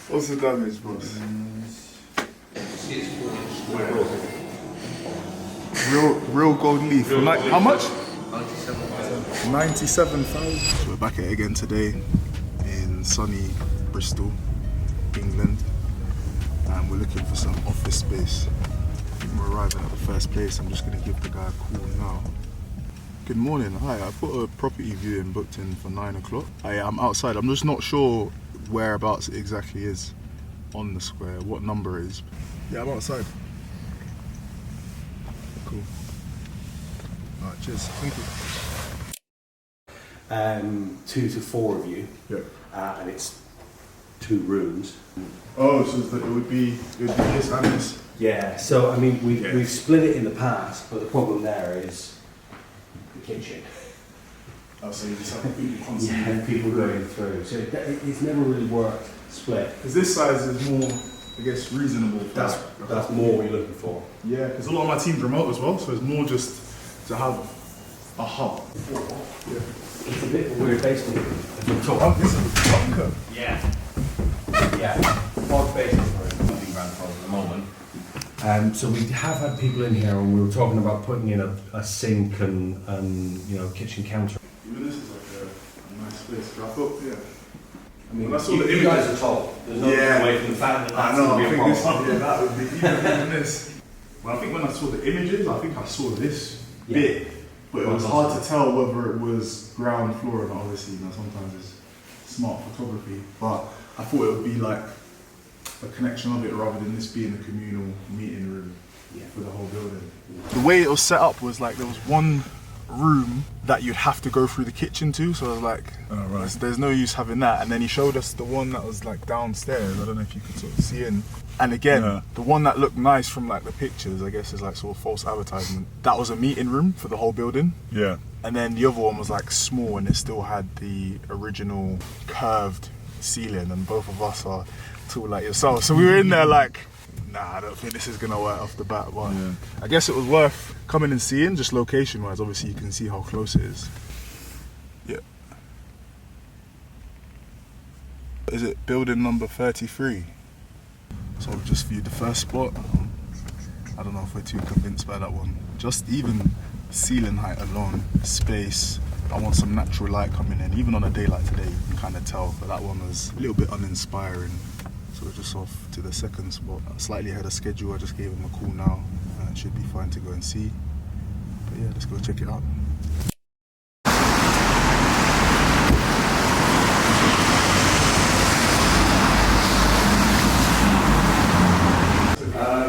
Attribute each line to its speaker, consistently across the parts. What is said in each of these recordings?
Speaker 1: What's the damage, boss? Real gold leaf. How much? 97,000. So we're back at it again today in sunny Bristol, England, and we're looking for some office space. I think we're arriving at the first place. I'm just going to give the guy a call now. Good morning. Hi, I've got a property viewing booked in for 9 o'clock. I'm outside. I'm just not sure whereabouts it exactly is on the square, what number it is. Yeah, I'm outside. Cool. Alright, cheers. Thank you.
Speaker 2: 2 to 4 of you.
Speaker 1: Yep.
Speaker 2: And it's 2 rooms.
Speaker 1: Oh, so it would be this and this?
Speaker 2: Yeah, so I mean, we've split it in the past, but the problem there is the kitchen.
Speaker 1: Oh, so you just have people constantly.
Speaker 2: Yeah, people going through. So it's never really worked split.
Speaker 1: Because this size is more, I guess, reasonable. For
Speaker 2: that's more what you're looking for.
Speaker 1: Yeah, because a lot of my team's remote as well, so it's more just to have a hub. Yeah.
Speaker 2: It's a bit of a weird basement.
Speaker 1: Oh, this is a bunker.
Speaker 2: Yeah. Yeah. Large basement for nothing grand for at the moment. So we have had people in here, and we were talking about putting in a sink and kitchen counter.
Speaker 1: Even this is like a nice place. I thought, yeah.
Speaker 2: I mean,
Speaker 1: when I saw the images,
Speaker 2: guys are tall. There's no getting away from the fact that that's going to be a problem.
Speaker 1: That would be even this. Well, I think when I saw the images, I think I saw this bit, but it was hard to tell whether it was ground floor or not. Obviously, sometimes it's smart photography, but I thought it would be like a connection of it rather than this being a communal meeting room for the whole building. The way it was set up was like there was one room that you'd have to go through the kitchen to, so I was like, there's no use having that. And then he showed us the one that was like downstairs. I don't know if you could sort of see in. And again, the one that looked nice from like the pictures, I guess is like sort of false advertisement. That was a meeting room for the whole building. Yeah. And then the other one was like small and it still had the original curved ceiling, and both of us are tall like yourself. So we were in there like, nah, I don't think this is gonna work off the bat, but I guess it was worth coming and seeing, just location wise. Obviously you can see how close it is. Yeah. Is it building number 33? So we've just viewed the first spot. I don't know if we're too convinced by that one. Just even ceiling height alone, space. I want some natural light coming in. Even on a day like today, you can kind of tell, but that one was a little bit uninspiring. So we're just off to the second spot. Slightly ahead of schedule. I just gave him a call now. It should be fine to go and see. But yeah, let's go check it out.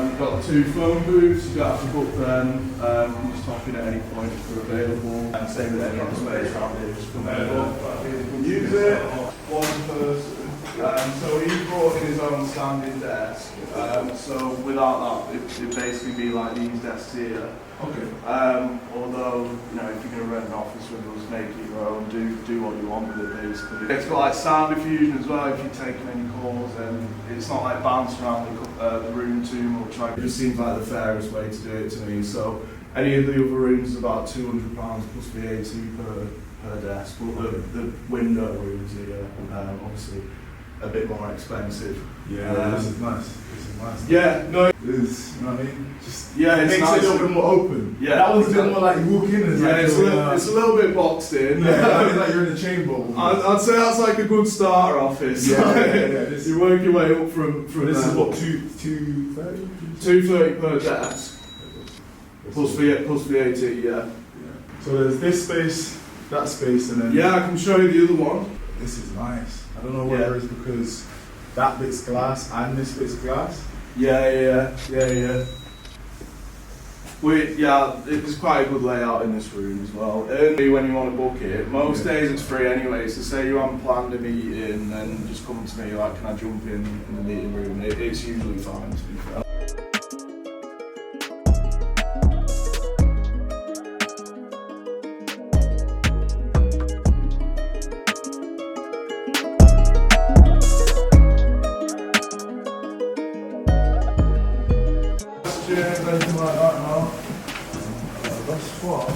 Speaker 1: We've got 2 phone booths. You don't have to book them. You just hop in at any point if they're available. And same with any other space around here. Just come in. Use it. One person. So he brought in his own standing desk. So without that, it'd basically be like these desks here. Okay. Although, if you're going to rent an office with us, make it your own, do what you want with it basically. It's got like sound diffusion as well if you're taking any calls, and it's not like bouncing around the room too much. It just seems like the fairest way to do it to me. So any of the other rooms is about £200 plus VAT per desk, but the window rooms here, obviously a bit more expensive. Yeah, this is nice. This is nice. Yeah, no, it is. You know what I mean? Just it makes nice. It a little bit more open. Yeah, that one's a bit more like you walk in and it's a little bit boxed in. Yeah, it's like you're in a chamber. I'd say that's like a good starter office. Yeah. You work your way up from this is what 230. 230 per desk. Plus VAT. Yeah. So there's this space, that space, and then I can show you the other one. This is nice. I don't know whether it's because that bit's glass and this bit's glass. Yeah. It's quite a good layout in this room as well. Early when you want to book it. Most days it's free anyway, so say you haven't planned a meeting, then just come to me like, can I jump in the meeting room? It's usually fine, to be fair.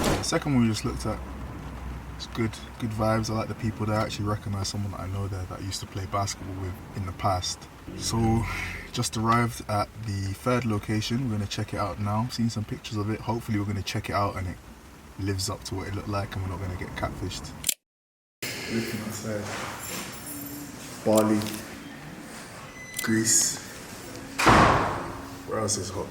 Speaker 1: The second one we just looked at, it's
Speaker 3: good vibes. I like the people there. I actually recognise someone that I know there that I used to play basketball with in the past. So just arrived at the third location. We're going to check it out now. Seen some pictures of it. Hopefully we're going to check it out and it lives up to what it looked like and we're not going to get catfished. Looking outside. Bali, Greece. Where else is hot?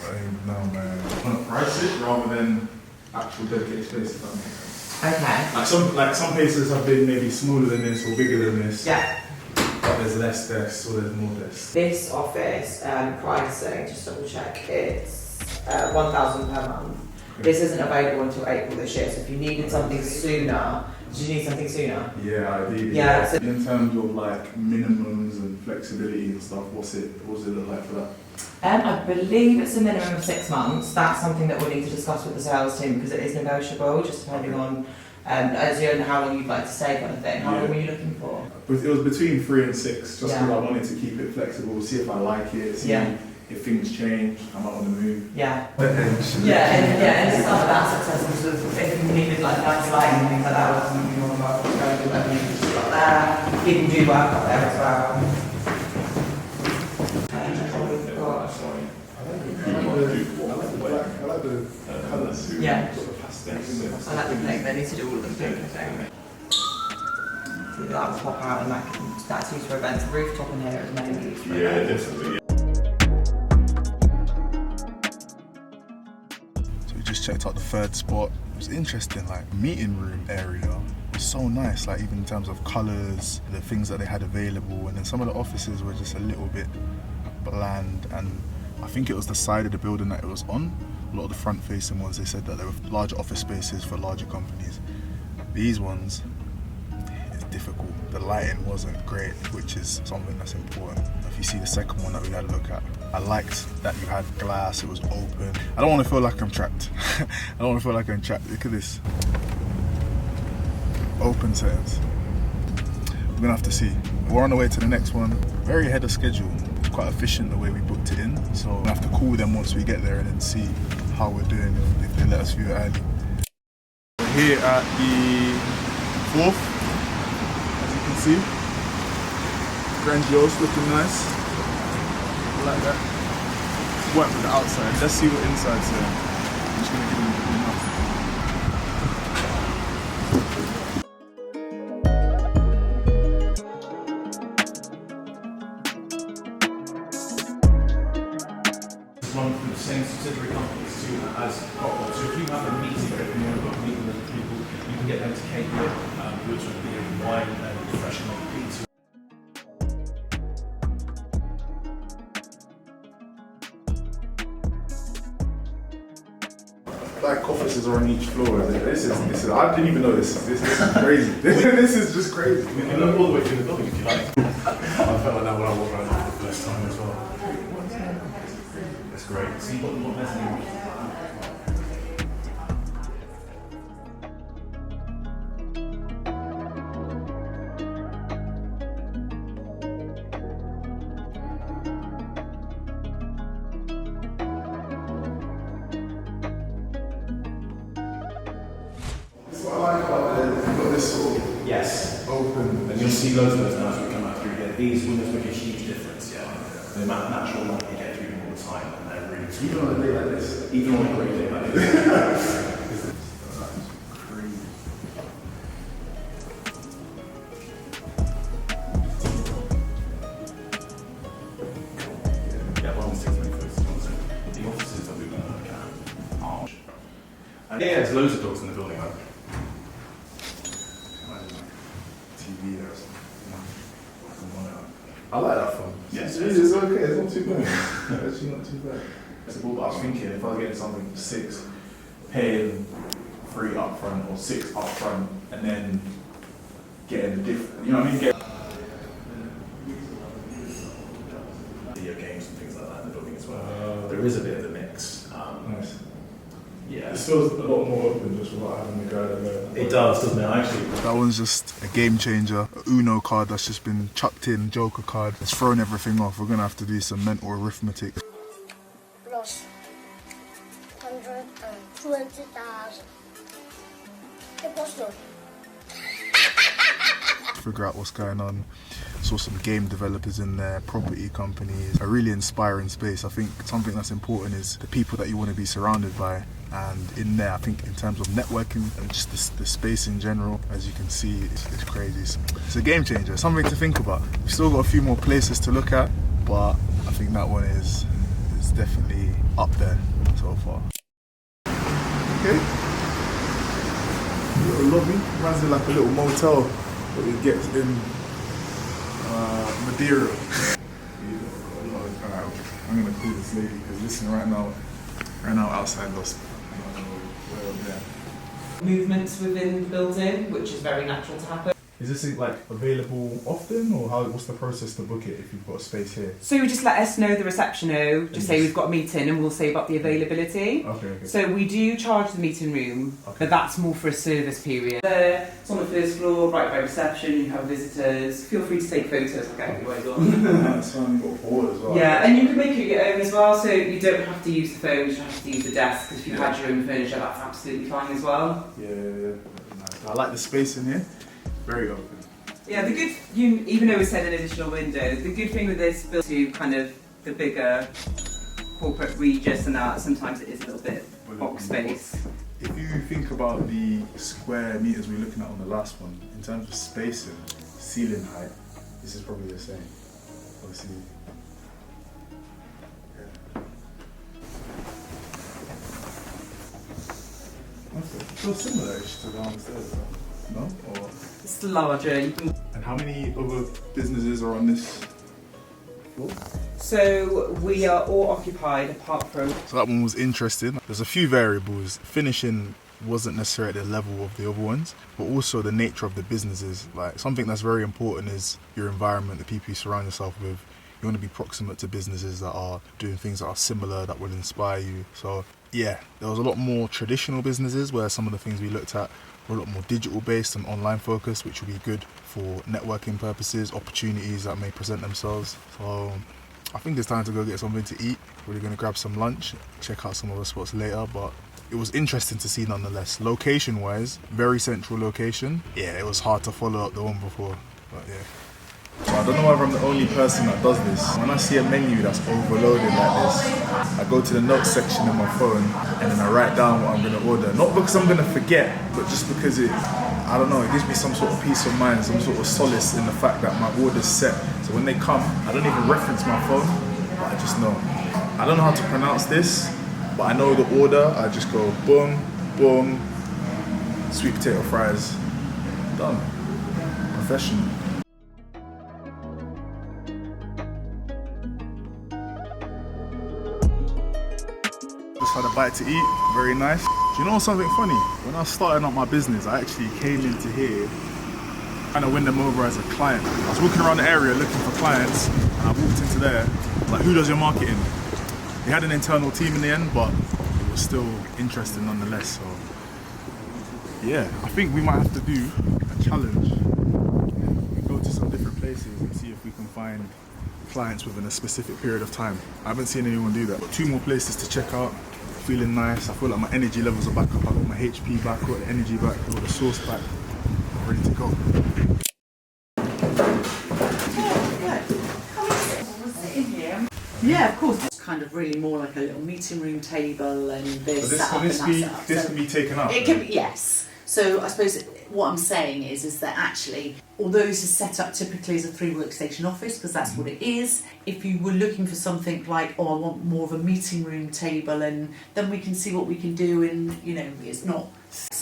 Speaker 3: I don't even know, man. I want to price it rather than actual dedicated space, if that makes sense.
Speaker 4: Okay.
Speaker 3: Like some places have been maybe smaller than this or bigger than this.
Speaker 4: Yeah.
Speaker 3: But there's less desks or there's more desks.
Speaker 4: This office pricing, just double check, it's £1,000 per month. This isn't available until April this year, so if you needed something sooner, did you need something sooner?
Speaker 3: Yeah, ideally.
Speaker 4: Yeah. So
Speaker 3: in terms of like minimums and flexibility and stuff, what does it look like for that?
Speaker 4: I believe it's a minimum of 6 months. That's something that we'll need to discuss with the sales team because it is negotiable, just depending on as you know how long you'd like to stay, kind of thing. How long were you looking for?
Speaker 3: It was between 3 and 6, just because I wanted to keep it flexible, see if I like it, see if things change, I might want to move.
Speaker 4: Yeah. And it's not that successful. So if you needed like nice lighting and things like that, or something you want to work with, you can just got there. People do work up there as well.
Speaker 3: I like the colours.
Speaker 4: Yeah.
Speaker 3: Sort of pastels.
Speaker 4: I like the pink. They need to do all of them pink, I think. So that will pop out and that's used for events. The rooftop in here is mainly used for events.
Speaker 3: Definitely. So we just checked out the third spot. It was interesting, like meeting room area. It was so nice, like even in terms of colours, the things that they had available, and then some of the offices were just a little bit bland, and I think it was the side of the building that it was on. A lot of the front-facing ones, they said that they were larger office spaces for larger companies. These ones, it's difficult. The lighting wasn't great, which is something that's important. If you see the second one that we had a look at, I liked that you had glass, it was open. I don't want to feel like I'm trapped. I don't want to feel like I'm trapped. Look at this. Open settings. We're gonna have to see. We're on the way to the next one. Very ahead of schedule. It's quite efficient the way we booked it in. So we'll have to call them once we get there and then see how we're doing if they let us view it early. We're here at the fourth, as you can see. Grandiose, looking nice. I like that. Work with the outside. Let's see what inside's here. I'm just gonna give them enough.
Speaker 2: One of the same subsidiary companies to as Gold-Leaf. So if you have a meeting or if you want to book a meeting with people, you can get them to cater goods with beer and wine and refreshing on pizza.
Speaker 3: Like offices are on each floor. This is I didn't even know this. This is crazy. This is just crazy.
Speaker 2: You can look all the way through the building if you like. I felt like that when I walked around for the first time as well. That's great. So you've got the mezzanine.
Speaker 3: What I like about it, you've got this sort of open.
Speaker 2: And you'll see loads of those now as we come out through here. These windows make a huge difference, The amount of natural light you get through them all the time, and they're really
Speaker 3: Even on a day like this.
Speaker 2: even on a great day like this. Yeah, well, it's 6 minutes. The offices that we're going to look at are. And yeah, there's loads of dogs in the building. Like,
Speaker 3: TV there or something.
Speaker 2: I like that phone.
Speaker 3: Yes, it's okay. It's not too bad. Actually, not too bad.
Speaker 1: But I was thinking if I was getting something for 6, paying 3 up front or 6 up front, and then getting the different, you know what I mean?
Speaker 2: Video games and things like that in the building as well. There is a bit of a mix.
Speaker 3: Nice.
Speaker 2: Yeah.
Speaker 3: This feels a lot more open just without having the guy there.
Speaker 2: It does, doesn't it? Actually.
Speaker 3: That one's just a game changer. A Uno card that's just been chucked in, Joker card. It's thrown everything off. We're gonna have to do some mental arithmetic.
Speaker 5: Plus 120,000. Hey, Bristol,
Speaker 3: figure out what's going on. Saw some game developers in there, property companies, a really inspiring space. I think something that's important is the people that you want to be surrounded by. And in there, I think in terms of networking and just the space in general, as you can see, it's crazy. It's a game changer, something to think about. We've still got a few more places to look at, but I think that one is definitely up there so far. Okay. Little lobby, reminds me like a little motel that you get in Madeira. I'm gonna call this lady because listen, right now outside lost.
Speaker 4: Movements within the building, which is very natural to happen.
Speaker 3: Is this like available often, or what's the process to book it if you've got a space here?
Speaker 4: So you just let us know, the reception know, just say we've got a meeting and we'll save up the availability.
Speaker 3: Okay.
Speaker 4: So we do charge the meeting room, but that's more for a service period. It's on the first floor, right by reception, you have visitors. Feel free to take photos, like everywhere you want.
Speaker 3: That's fine, you've got a board as well.
Speaker 4: Yeah, and you can make it your own as well, so you don't have to use the phone, you don't have to use the desk, because if you've had your own furniture, that's absolutely fine as well.
Speaker 3: Yeah. Nice. I like the space in here. Very open.
Speaker 4: Yeah, even though we said an additional window, the good thing with this built to kind of the bigger corporate Regis and that, sometimes it is a little bit box space.
Speaker 3: If you think about the square meters we were looking at on the last one, in terms of spacing, ceiling height, this is probably the same. Obviously. Yeah. Okay. So similar-ish to downstairs, no? Or
Speaker 4: It's larger. You can...
Speaker 3: And how many other businesses are on this floor?
Speaker 4: So we are all occupied apart from...
Speaker 3: So that one was interesting. There's a few variables. Finishing wasn't necessarily at the level of the other ones, but also the nature of the businesses. Like something that's very important is your environment, the people you surround yourself with. You want to be proximate to businesses that are doing things that are similar, that will inspire you. So yeah, there was a lot more traditional businesses where some of the things we looked at were a lot more digital based and online focused, which will be good for networking purposes, opportunities that may present themselves. So I think it's time to go get something to eat. We're going to grab some lunch, check out some other spots later, but it was interesting to see nonetheless. Location wise, very central location. Yeah, it was hard to follow up the one before, but yeah. So I don't know whether I'm the only person that does this. When I see a menu that's overloaded like this, I go to the notes section on my phone and then I write down what I'm going to order. Not because I'm going to forget, but just because it gives me some sort of peace of mind, some sort of solace in the fact that my order's set. So when they come, I don't even reference my phone, but I just know. I don't know how to pronounce this, but I know the order. I just go boom, boom, sweet potato fries, done. Professional. Just had a bite to eat, very nice. Do you know something funny? When I was starting up my business, I actually came into here trying to win them over as a client. I was walking around the area looking for clients and I walked into there, like, who does your marketing? We had an internal team in the end, but it was still interesting nonetheless. So yeah, I think we might have to do a challenge. We go to some different places and see if we can find clients within a specific period of time. I haven't seen anyone do that. Got 2 more places to check out. Feeling nice. I feel like my energy levels are back up. I got my HP back, I got the energy back, I got the sauce back. I'm ready to go.
Speaker 4: Yeah, of course. It's kind of really more like a little meeting room table and this.
Speaker 3: So this can be taken up?
Speaker 6: It can be, yes. So I suppose what I'm saying is that actually, although this is set up typically as a 3 workstation office, because that's what it is, if you were looking for something like, oh, I want more of a meeting room table, and then we can see what we can do, and it's not,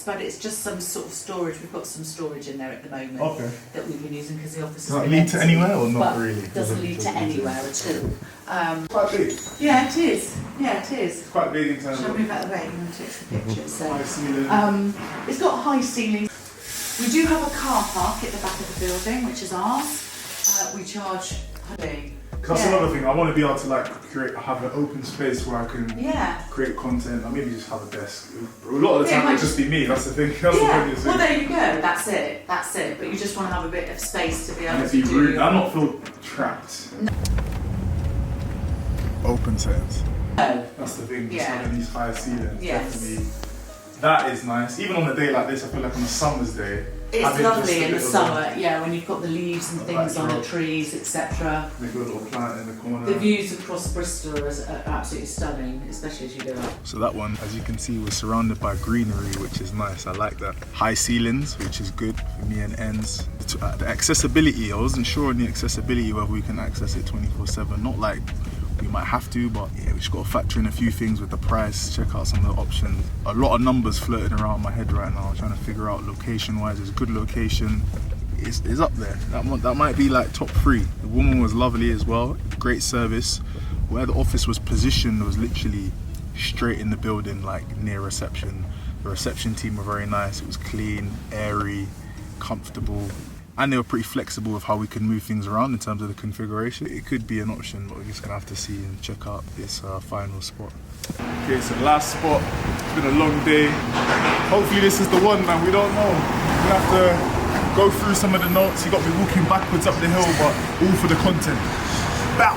Speaker 6: but it's just some sort of storage. We've got some storage in there at the moment that we've been using because the office
Speaker 3: Does that lead to anywhere or not really?
Speaker 6: It doesn't lead to anywhere at all.
Speaker 3: Quite big.
Speaker 6: Yeah, it is. Yeah, it is.
Speaker 3: It's quite big in terms
Speaker 6: Shall I
Speaker 3: of...
Speaker 6: move out of the way and take the picture? So,
Speaker 3: high ceiling.
Speaker 6: it's got high ceilings. We do have a car park at the back of the building, which is ours. We charge,
Speaker 3: That's another thing. I want to be able to have an open space where I can create content, and maybe just have a desk. A lot of the time it'll just be me. That's the thing. That's the thing.
Speaker 6: Well, there you go. That's it. But you just want to have a bit of space to be able to do.
Speaker 3: I'm not feel trapped.
Speaker 6: No.
Speaker 3: Open settings.
Speaker 6: No.
Speaker 3: That's the thing. Just having these high ceilings.
Speaker 6: Yes.
Speaker 3: Definitely. That is nice. Even on a day like this, I feel like on a summer's day,
Speaker 6: It's
Speaker 1: Having just
Speaker 6: lovely
Speaker 1: a
Speaker 6: in the
Speaker 1: bit of
Speaker 6: summer, yeah, when you've got the leaves and
Speaker 1: a
Speaker 6: things on the
Speaker 1: backdrop.
Speaker 6: trees, etc.
Speaker 1: Maybe a little plant in the corner.
Speaker 6: The views across Bristol are absolutely stunning, especially as you go up.
Speaker 3: So that one, as you can see, was surrounded by greenery, which is nice. I like that. High ceilings, which is good for me and ends. The accessibility, I wasn't sure on the accessibility whether we can access it 24/7. Not like we might have to, but yeah, we just got to factor in a few things with the price, check out some of the options. A lot of numbers floating around my head right now, trying to figure out location-wise. It's a good location. It's up there. That might be like top 3. The woman was lovely as well, great service. Where the office was positioned was literally straight in the building, like near reception. The reception team were very nice. It was clean, airy, comfortable, and they were pretty flexible with how we can move things around in terms of the configuration. It could be an option, but we're just gonna have to see and check out this final spot. Okay, so last spot. It's been a long day. Hopefully this is the one, man. We don't know. We're gonna have to go through some of the notes. He got me walking backwards up the hill, but all for the content. Bow!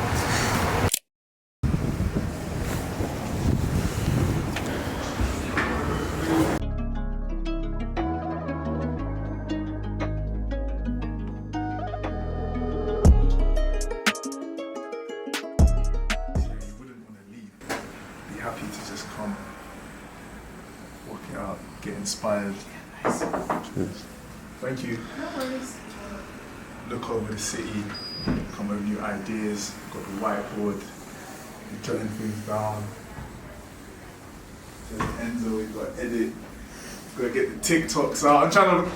Speaker 3: Happy to just come, walk it out, get inspired. Thank you.
Speaker 6: No worries.
Speaker 3: Look over the city, come up with new ideas, got the whiteboard, jotting things down. So Enzo, we've got to edit, got to get the TikToks out. I'm trying to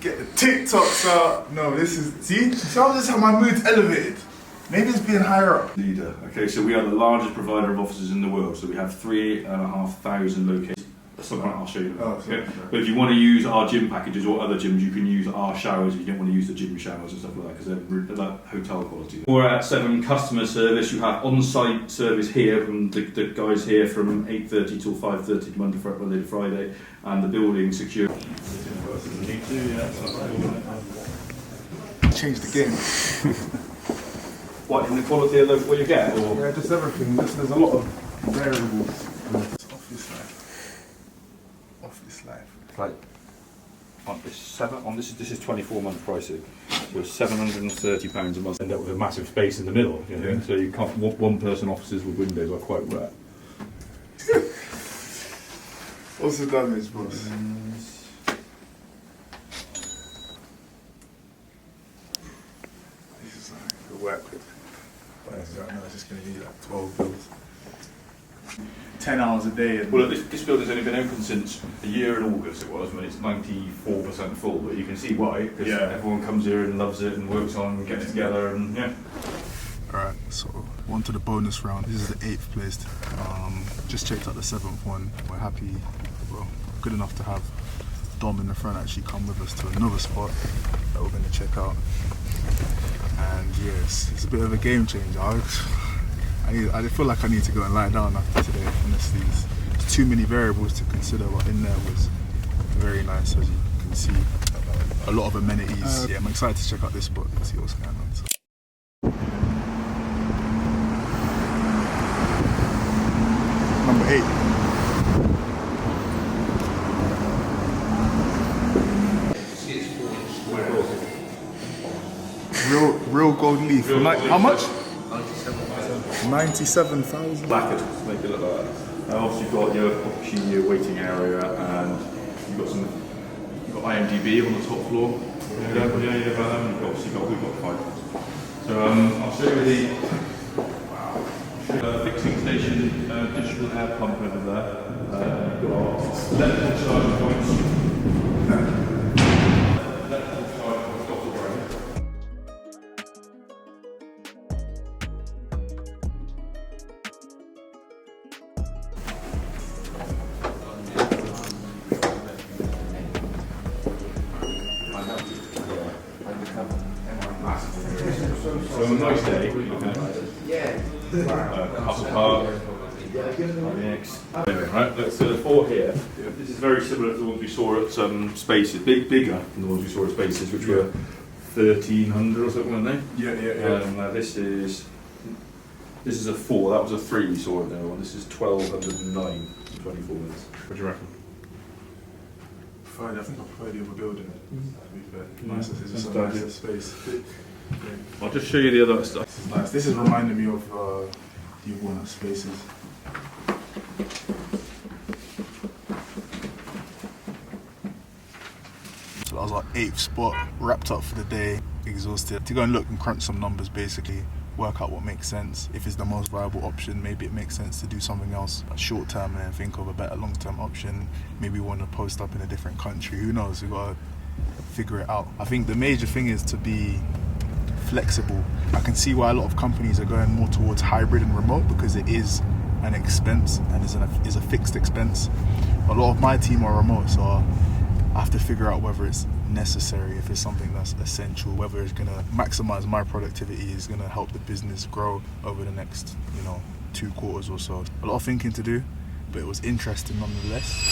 Speaker 3: get the TikToks out. No, this is, see how this is how my mood's elevated. Maybe it's being higher up.
Speaker 7: Leader. Okay, so we are the largest provider of offices in the world. So we have 3,500 locations. Something I'll show you.
Speaker 3: Oh,
Speaker 7: Okay. But if you want to use our gym packages or other gyms, you can use our showers. If you don't want to use the gym showers and stuff like that, because they're like hotel quality. We're at 7 customer service. You have on-site service here from the guys here from 8:30 till 5:30 Monday to Friday, and the building security.
Speaker 3: Change the game.
Speaker 7: What, in the quality of what you get? Or?
Speaker 3: Yeah, just everything. There's a lot of variables. Office life. Office life.
Speaker 7: It's like this is 24-month pricing, so £730 a month. End up with a massive space in the middle, you know?
Speaker 3: Yeah.
Speaker 7: So you can't. One-person offices with windows are quite rare.
Speaker 3: What's the damage, boss? This is like good work with. But I know it's just going to be like 12 bills. 10 hours a day. And
Speaker 7: Well, this building's only been open since a year in August. It was when it's 94% full, but you can see why. Because
Speaker 3: Yeah.
Speaker 7: everyone comes here and loves it and works on and gets together and yeah.
Speaker 3: Alright, so on to the bonus round. This is the 8th place. Just checked out the 7th one. We're happy, well, good enough to have Dom in the front actually come with us to another spot that we're going to check out. And yes, it's a bit of a game changer. I feel like I need to go and lie down after today. Honestly, there's too many variables to consider, but in there was very nice, as you can see. A lot of amenities. Yeah, I'm excited to check out this spot and see what's going on. So. Number 8. Real gold leaf. How much? 97,000.
Speaker 7: Blacked, make it look like that. And obviously you've got your opportunity, your waiting area, and you've got IMDb on the top floor. We've got 5. So I'll show you the fixing station, digital air pump over there. We've got electrical charge points. So on a nice day, Castle Park, right, so the 4 here, this is very similar to the ones we saw at Spaces, bigger than the ones we saw at Spaces, which were 1,300 or something, weren't they?
Speaker 3: Yeah.
Speaker 7: This is a 4, that was a 3 we saw at there, this is 1,209 in 24 minutes. What do you reckon?
Speaker 3: I think I prefer the other building. To be fair, nicer. It's just a
Speaker 7: That's
Speaker 3: nicer space.
Speaker 7: I'll just show you the other stuff.
Speaker 3: This is nice. This is reminding me of the walnut spaces. So that was our 8th spot, wrapped up for the day, exhausted. To go and look and crunch some numbers basically, work out what makes sense. If it's the most viable option, maybe it makes sense to do something else short term and then think of a better long term option. Maybe we want to post up in a different country, who knows, we've got to figure it out. I think the major thing is to be flexible. I can see why a lot of companies are going more towards hybrid and remote because it is an expense and is a fixed expense. A lot of my team are remote, so I have to figure out whether it's necessary, if it's something that's essential, whether it's going to maximize my productivity, is going to help the business grow over the next, 2 quarters or so. A lot of thinking to do, but it was interesting nonetheless.